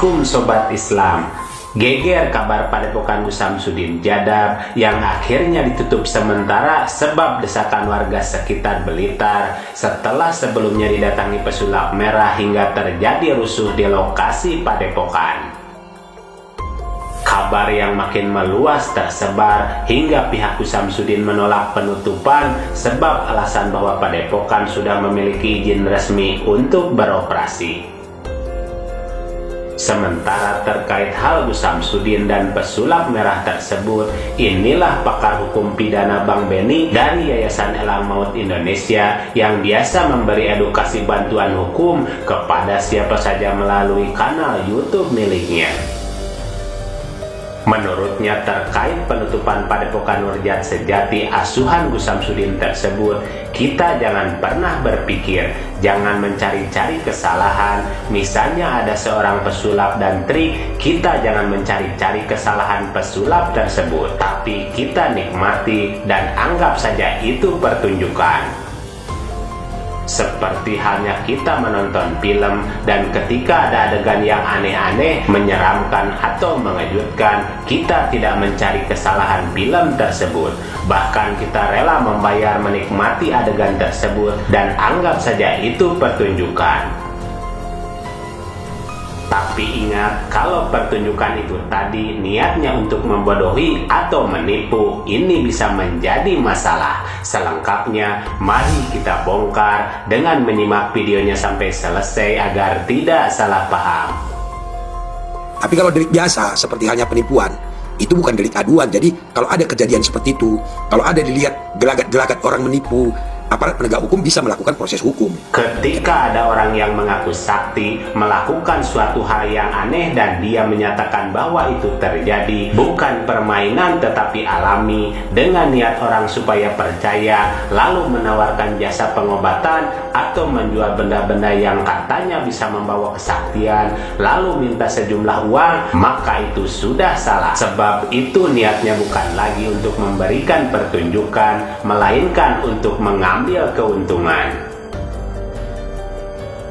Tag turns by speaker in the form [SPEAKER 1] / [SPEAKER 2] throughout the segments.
[SPEAKER 1] Assalamualaikum Sobat Islam. Geger kabar Padepokan Gus Samsudin Jadab yang akhirnya ditutup sementara sebab desakan warga sekitar Blitar setelah sebelumnya didatangi pesulap merah hingga terjadi rusuh di lokasi Padepokan. Kabar yang makin meluas tersebar hingga pihak Gus Samsudin menolak penutupan sebab alasan bahwa Padepokan sudah memiliki izin resmi untuk beroperasi. Sementara terkait hal Gus Samsudin dan pesulap merah tersebut, inilah pakar hukum pidana Bang Benny dari Yayasan Elang Maut Indonesia yang biasa memberi edukasi bantuan hukum kepada siapa saja melalui kanal YouTube miliknya. Menurutnya terkait penutupan Padepokan Nurjat Sejati asuhan Gus Samsudin tersebut, kita jangan pernah berpikir, jangan mencari-cari kesalahan. Misalnya ada seorang pesulap dan trik, kita jangan mencari-cari kesalahan pesulap tersebut, tapi kita nikmati dan anggap saja itu pertunjukan. Seperti halnya kita menonton film dan ketika ada adegan yang aneh-aneh, menyeramkan atau mengejutkan, kita tidak mencari kesalahan film tersebut. Bahkan kita rela membayar menikmati adegan tersebut dan anggap saja itu pertunjukan. Tapi ingat, kalau pertunjukan itu tadi niatnya untuk membodohi atau menipu, ini bisa menjadi masalah. Selengkapnya, mari kita bongkar dengan menyimak videonya sampai selesai agar tidak salah paham.
[SPEAKER 2] Tapi kalau delik biasa, seperti halnya penipuan, itu bukan delik aduan. Jadi kalau ada kejadian seperti itu, kalau ada dilihat gelagat-gelagat orang menipu, aparat penegak hukum bisa melakukan proses hukum.
[SPEAKER 1] Ketika ada orang yang mengaku sakti melakukan suatu hal yang aneh dan dia menyatakan bahwa itu terjadi bukan permainan tetapi alami dengan niat orang supaya percaya, lalu menawarkan jasa pengobatan atau menjual benda-benda yang katanya bisa membawa kesaktian lalu minta sejumlah uang, maka itu sudah salah. Sebab itu niatnya bukan lagi untuk memberikan pertunjukan, melainkan untuk mengambil keuntungan.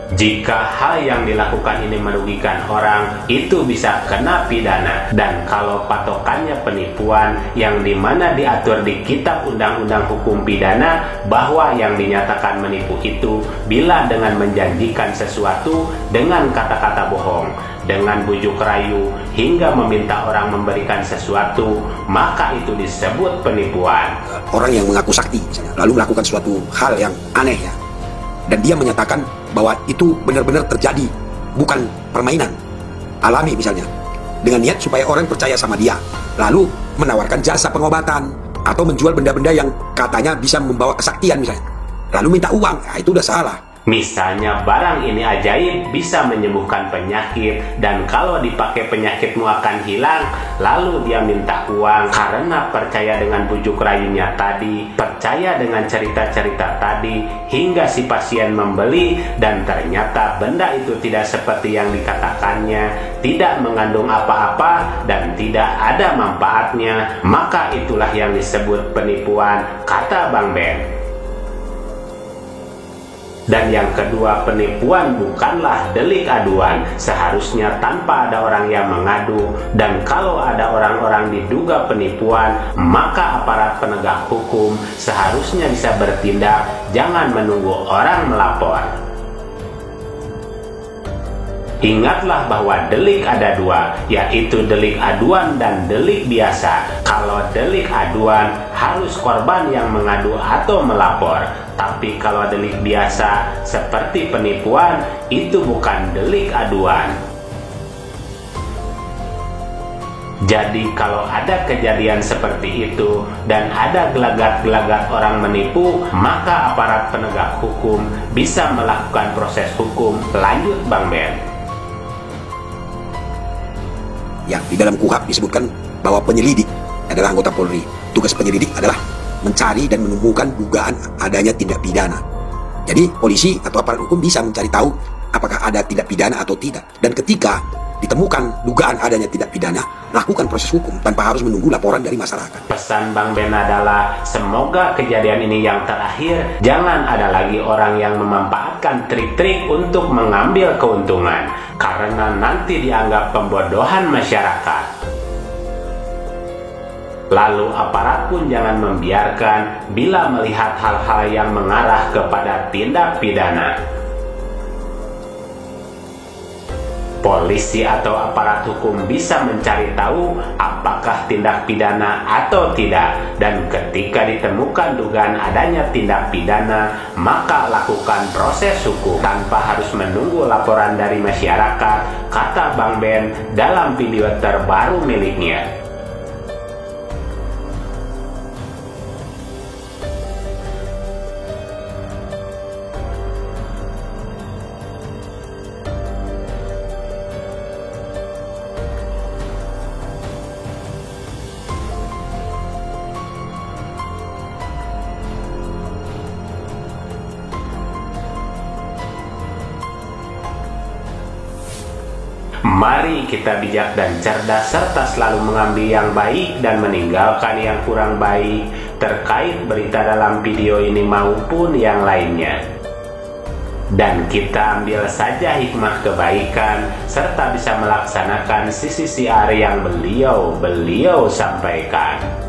[SPEAKER 1] Jika hal yang dilakukan ini merugikan orang, itu bisa kena pidana. Dan kalau patokannya penipuan, yang dimana diatur di Kitab Undang-Undang Hukum Pidana bahwa yang dinyatakan menipu itu bila dengan menjanjikan sesuatu dengan kata-kata bohong, dengan bujuk rayu hingga meminta orang memberikan sesuatu, maka itu disebut penipuan.
[SPEAKER 2] Orang yang mengaku sakti misalnya, lalu melakukan suatu hal yang aneh ya, dan dia menyatakan bahwa itu benar-benar terjadi, bukan permainan, alami misalnya, dengan niat supaya orang percaya sama dia, lalu menawarkan jasa pengobatan atau menjual benda-benda yang katanya bisa membawa kesaktian misalnya, lalu minta uang, ya itu udah salah.
[SPEAKER 1] Misalnya barang ini ajaib bisa menyembuhkan penyakit dan kalau dipakai penyakitmu akan hilang, lalu dia minta uang karena percaya dengan bujuk rayunya tadi, percaya dengan cerita-cerita tadi, hingga si pasien membeli dan ternyata benda itu tidak seperti yang dikatakannya, tidak mengandung apa-apa dan tidak ada manfaatnya, maka itulah yang disebut penipuan, kata Bang Ben. Dan yang kedua, penipuan bukanlah delik aduan. Seharusnya tanpa ada orang yang mengadu. Dan kalau ada orang-orang diduga penipuan, maka aparat penegak hukum seharusnya bisa bertindak. Jangan menunggu orang melapor. Ingatlah bahwa delik ada dua, yaitu delik aduan dan delik biasa. Kalau delik aduan, harus korban yang mengadu atau melapor. Tapi kalau delik biasa, seperti penipuan, itu bukan delik aduan. Jadi kalau ada kejadian seperti itu dan ada gelagat-gelagat orang menipu, maka aparat penegak hukum bisa melakukan proses hukum. Lanjut Bang Ben.
[SPEAKER 2] Ya, di dalam KUHP disebutkan bahwa penyelidik adalah anggota Polri. Tugas penyelidik adalah mencari dan menemukan dugaan adanya tindak pidana. Jadi polisi atau aparat hukum bisa mencari tahu apakah ada tindak pidana atau tidak. Dan ketika ditemukan dugaan adanya tindak pidana, lakukan proses hukum tanpa harus menunggu laporan dari masyarakat.
[SPEAKER 1] Pesan Bang Ben adalah semoga kejadian ini yang terakhir, jangan ada lagi orang yang memanfaatkan trik-trik untuk mengambil keuntungan, karena nanti dianggap pembodohan masyarakat. Lalu aparat pun jangan membiarkan bila melihat hal-hal yang mengarah kepada tindak pidana. Polisi atau aparat hukum bisa mencari tahu apakah tindak pidana atau tidak, dan ketika ditemukan dugaan adanya tindak pidana, maka lakukan proses hukum tanpa harus menunggu laporan dari masyarakat, kata Bang Ben dalam video terbaru miliknya. Mari kita bijak dan cerdas serta selalu mengambil yang baik dan meninggalkan yang kurang baik terkait berita dalam video ini maupun yang lainnya. Dan kita ambil saja hikmah kebaikan serta bisa melaksanakan sisi siar yang beliau sampaikan.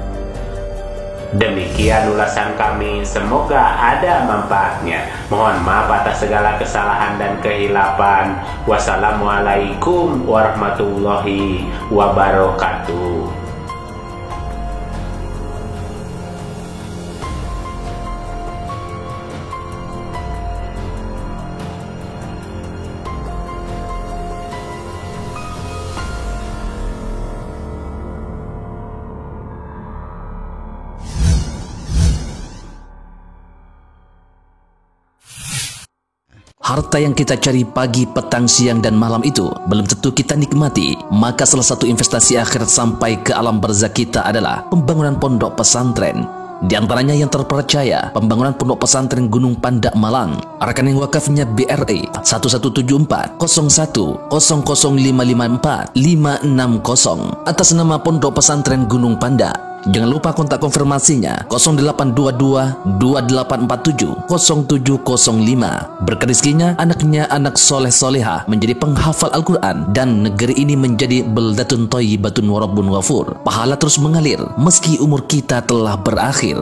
[SPEAKER 1] Demikian ulasan kami, semoga ada manfaatnya. Mohon maaf atas segala kesalahan dan kehilapan. Wassalamualaikum warahmatullahi wabarakatuh.
[SPEAKER 3] Harta yang kita cari pagi, petang, siang, dan malam itu belum tentu kita nikmati. Maka salah satu investasi akhirat sampai ke alam barzakh kita adalah pembangunan pondok pesantren. Di antaranya yang terpercaya, pembangunan pondok pesantren Gunung Panda Malang. Rekening wakafnya BRI 1174 01 00554 560 atas nama Pondok Pesantren Gunung Panda. Jangan lupa kontak konfirmasinya 0822 2847 0705. Berkah rezekinya, anaknya anak soleh soleha menjadi penghafal Al-Quran, dan negeri ini menjadi beldatun thayyibatun wa rabbun ghafur. Pahala terus mengalir meski umur kita telah berakhir.